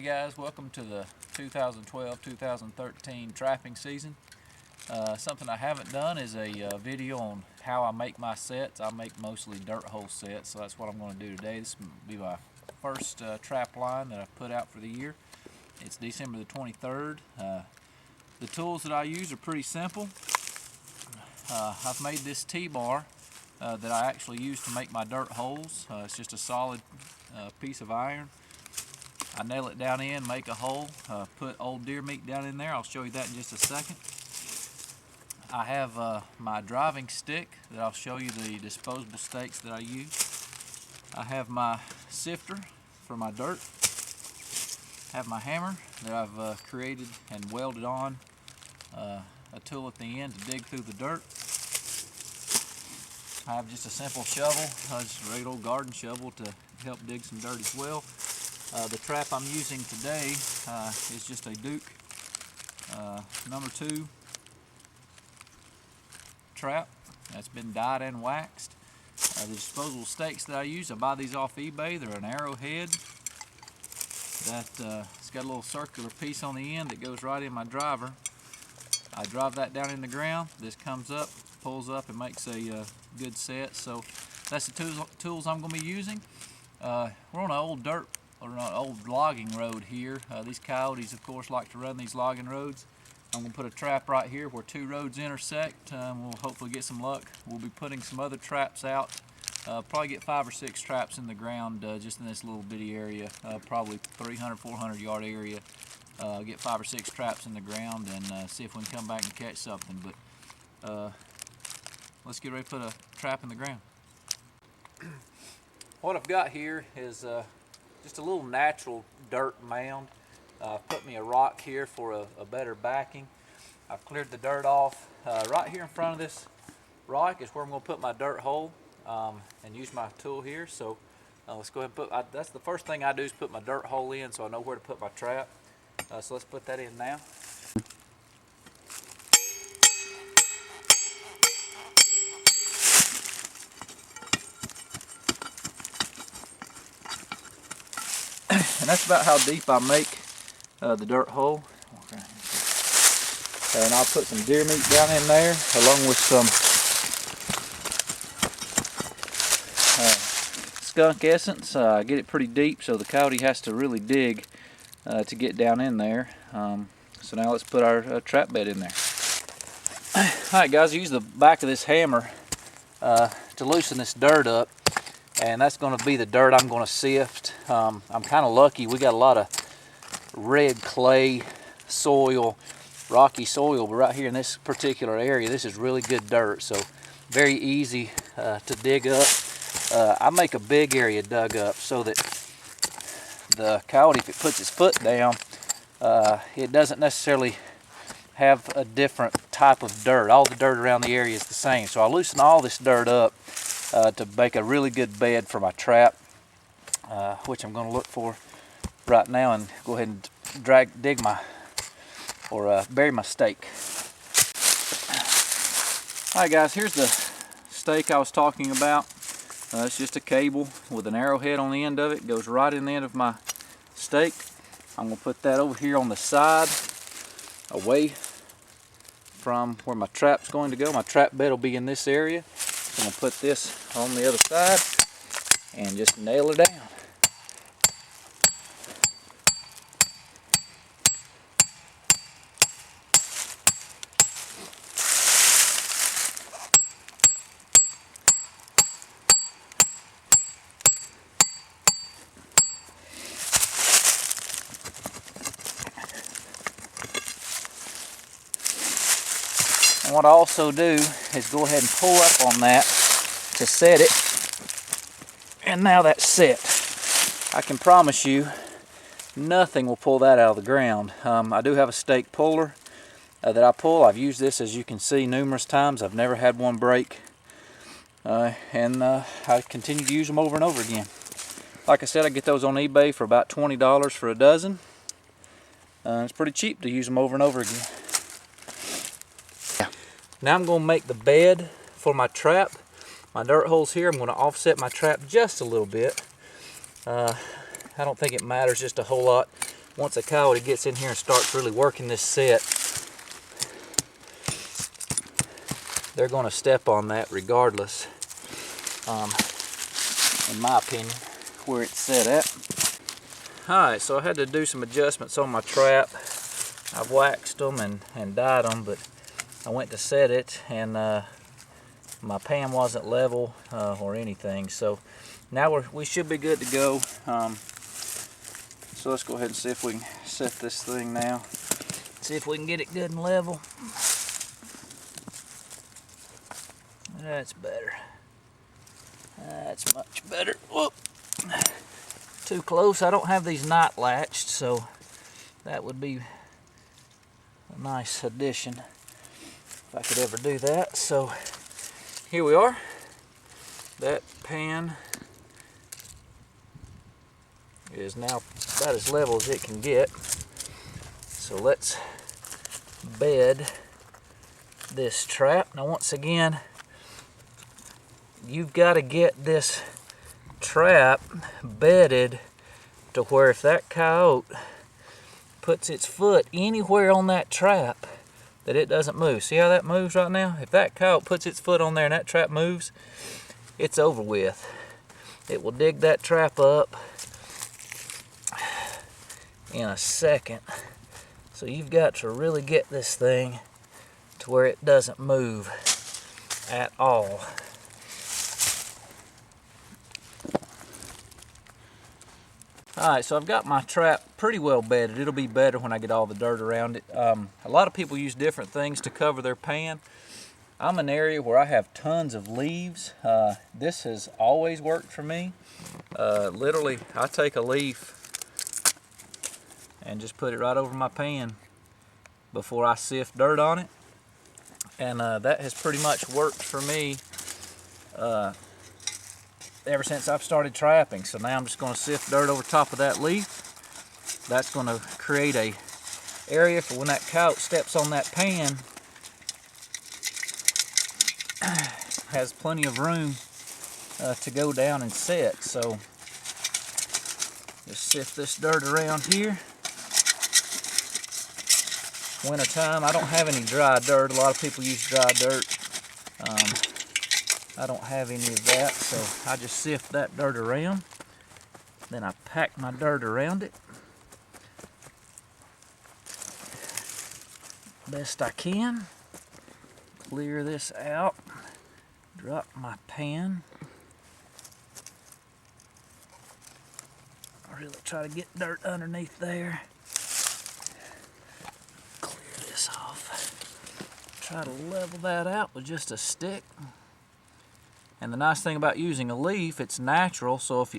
guys, welcome to the 2012-2013 trapping season. Something I haven't done is a video on how I make my sets. I make mostly dirt hole sets, so that's what I'm going to do today. This will be my first trap line that I've put out for the year. It's December the 23rd. The tools that I use are pretty simple. I've made this T-bar that I actually use to make my dirt holes. It's just a solid piece of iron. I nail it down in, make a hole, put old deer meat down in there. I'll show you that in just a second. I have my driving stick that I'll show you the disposable stakes that I use. I have my sifter for my dirt. I have my hammer that I've created and welded on a tool at the end to dig through the dirt. I have just a simple shovel, just a regular old garden shovel to help dig some dirt as well. The trap I'm using today is just a Duke number 2 trap that's been dyed and waxed. The disposable stakes that I use, I buy these off eBay. They're an arrowhead that it's got a little circular piece on the end that goes right in my driver. I drive that down in the ground. This comes up, pulls up, and makes a good set. So that's the tools I'm going to be using. We're on an old logging road here. These coyotes, of course, like to run these logging roads. I'm going to put a trap right here where 2 roads intersect. We'll hopefully get some luck. We'll be putting some other traps out. Probably get 5 or 6 traps in the ground just in this little bitty area, probably 300, 400 yard area. Get 5 or 6 traps in the ground and see if we can come back and catch something. But let's get ready to put a trap in the ground. What I've got here is just a little natural dirt mound. Put me a rock here for a better backing. I've cleared the dirt off. Right here in front of this rock is where I'm going to put my dirt hole and use my tool here. So let's go ahead and put, that's the first thing I do is put my dirt hole in so I know where to put my trap. So let's put that in now. And that's about how deep I make the dirt hole. And I'll put some deer meat down in there along with some skunk essence. Get it pretty deep so the coyote has to really dig to get down in there. So now let's put our trap bed in there. Alright guys, use the back of this hammer to loosen this dirt up. And that's going to be the dirt I'm going to sift. I'm kind of lucky. We got a lot of red clay soil, rocky soil, but right here in this particular area, this is really good dirt. So very easy to dig up. I make a big area dug up so that the coyote, if it puts its foot down, it doesn't necessarily have a different type of dirt. All the dirt around the area is the same. So I loosen all this dirt up to make a really good bed for my trap, which I'm going to look for right now and go ahead and dig my, or bury my stake. Alright guys, here's the stake I was talking about. It's just a cable with an arrowhead on the end of it. It goes right in the end of my stake. I'm going to put that over here on the side, away from where my trap's going to go. My trap bed will be in this area. I'm going to put this on the other side and just nail it down. And what I also do is go ahead and pull up on that to set it, and now that's set. I can promise you nothing will pull that out of the ground. I do have a stake puller that I pull. I've used this, as you can see, numerous times. I've never had one break, and I continue to use them over and over again. Like I said, I get those on eBay for about $20 for a dozen. It's pretty cheap to use them over and over again. Now I'm going to make the bed for my trap. My dirt hole's here. I'm going to offset my trap just a little bit. I don't think it matters just a whole lot. once a coyote gets in here and starts really working this set, they're going to step on that regardless, in my opinion, where it's set at. Alright, so I had to do some adjustments on my trap. I've waxed them and dyed them, but I went to set it and my pan wasn't level or anything. So now we should be good to go. So let's go ahead and see if we can set this thing now. See if we can get it good and level. That's better. That's much better. Whoop. Too close. I don't have these night latched, so that would be a nice addition if I could ever do that. So here we are. That pan is now about as level as it can get. So let's bed this trap. Now once again, you've got to get this trap bedded to where if that coyote puts its foot anywhere on that trap, that it doesn't move. See how that moves right now? If that coyote puts its foot on there and that trap moves, it's over with. It will dig that trap up in a second. So you've got to really get this thing to where it doesn't move at all. Alright, so I've got my trap pretty well bedded. It'll be better when I get all the dirt around it. A lot of people use different things to cover their pan. I'm in an area where I have tons of leaves. This has always worked for me. Literally, I take a leaf and just put it right over my pan before I sift dirt on it. And that has pretty much worked for me ever since I've started trapping. So now I'm just going to sift dirt over top of that leaf. That's going to create a area for when that coyote steps on that pan. Has plenty of room to go down and set. So just sift this dirt around here. Winter time, I don't have any dry dirt. A lot of people use dry dirt. I don't have any of that, so I just sift that dirt around. Then I pack my dirt around it best I can. Clear this out. Drop my pan. I really try to get dirt underneath there. Clear this off. Try to level that out with just a stick. And the nice thing about using a leaf, it's natural, so if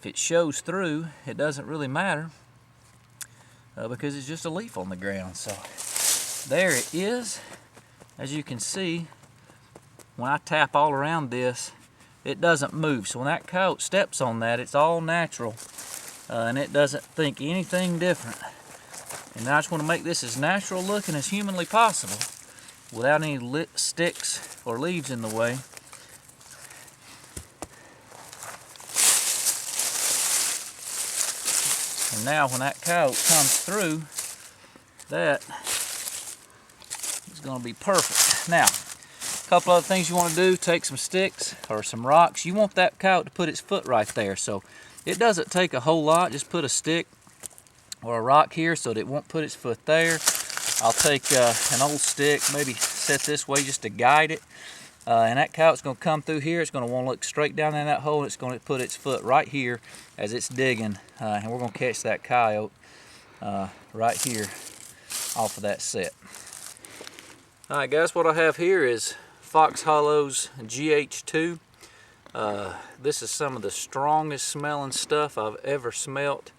it shows through, it doesn't really matter because it's just a leaf on the ground. So there it is. As you can see, when I tap all around this, it doesn't move. So when that coyote steps on that, it's all natural and it doesn't think anything different. And I just want to make this as natural looking as humanly possible without any sticks or leaves in the way. And now when that coyote comes through, that is going to be perfect. Now, a couple other things you want to do, take some sticks or some rocks. You want that coyote to put its foot right there. So it doesn't take a whole lot. Just put a stick or a rock here so that it won't put its foot there. I'll take an old stick, maybe set this way just to guide it. And that coyote's going to come through here. It's going to want to look straight down in that hole. And it's going to put its foot right here as it's digging. And we're going to catch that coyote right here off of that set. Alright guys, what I have here is Fox Hollow's GH2. This is some of the strongest smelling stuff I've ever smelt.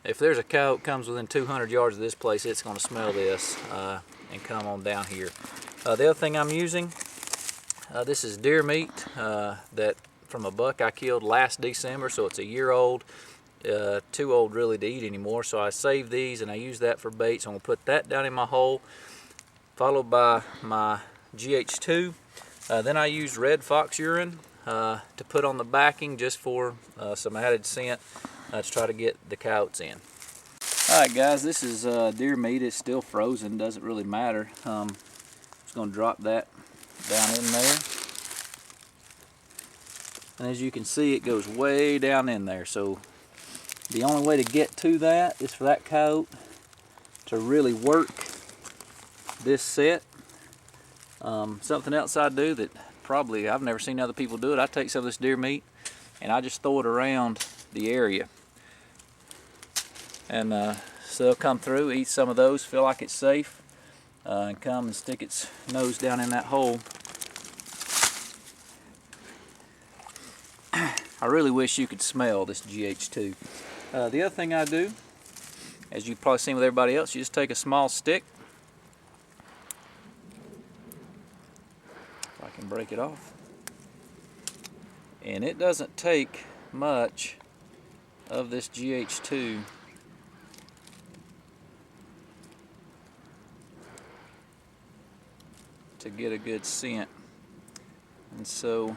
If there's a coyote comes within 200 yards of this place, it's going to smell this and come on down here. The other thing I'm using, this is deer meat that from a buck I killed last December, so it's a year old, too old really to eat anymore. So I saved these and I use that for bait. So I'm gonna put that down in my hole, followed by my GH2. Then I use red fox urine to put on the backing just for some added scent to try to get the coyotes in. Alright guys, this is deer meat. It's still frozen, doesn't really matter. Just going to drop that down in there. And as you can see, it goes way down in there. So the only way to get to that is for that coyote to really work this set. Something else I do that probably I've never seen other people do it. I take some of this deer meat and I just throw it around the area. And so they'll come through, eat some of those, feel like it's safe, and come and stick its nose down in that hole. I really wish you could smell this GH2. The other thing I do, as you've probably seen with everybody else, you just take a small stick. If I can break it off. And it doesn't take much of this GH2 to get a good scent. And so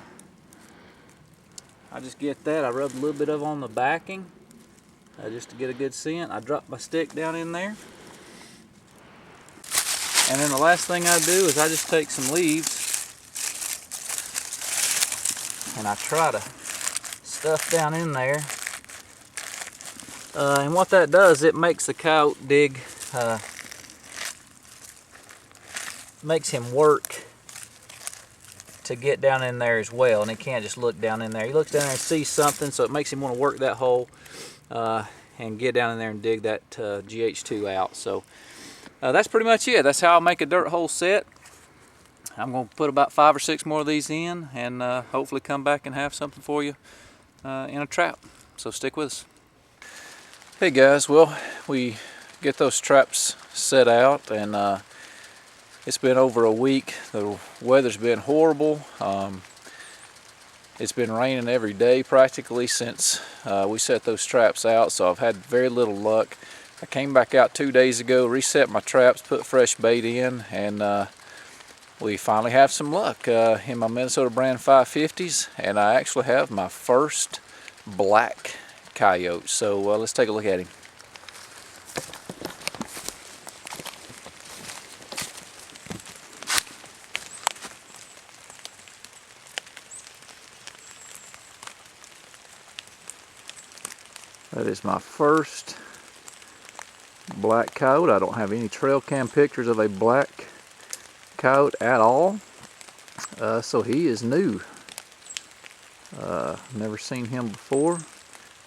I just get that. I rub a little bit of on the backing just to get a good scent. I drop my stick down in there. And then the last thing I do is I just take some leaves and I try to stuff down in there. And what that does, it makes the coyote dig, makes him work to get down in there as well, and he can't just look down in there. He looks down there and sees something, so it makes him want to work that hole and get down in there and dig that GH2 out. So that's pretty much it. That's how I make a dirt hole set. I'm going to put about 5 or 6 more of these in and hopefully come back and have something for you in a trap. So stick with us. Hey guys, well, we get those traps set out, and it's been over a week. The weather's been horrible. It's been raining every day practically since we set those traps out, so I've had very little luck. I came back out 2 days ago, reset my traps, put fresh bait in, and we finally have some luck in my Minnesota brand 550s, and I actually have my first black coyote. So let's take a look at him. That is my first black coyote. I don't have any trail cam pictures of a black coyote at all. So he is new. Never seen him before,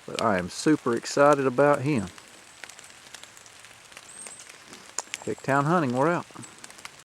but I am super excited about him. Hicktown hunting, we're out.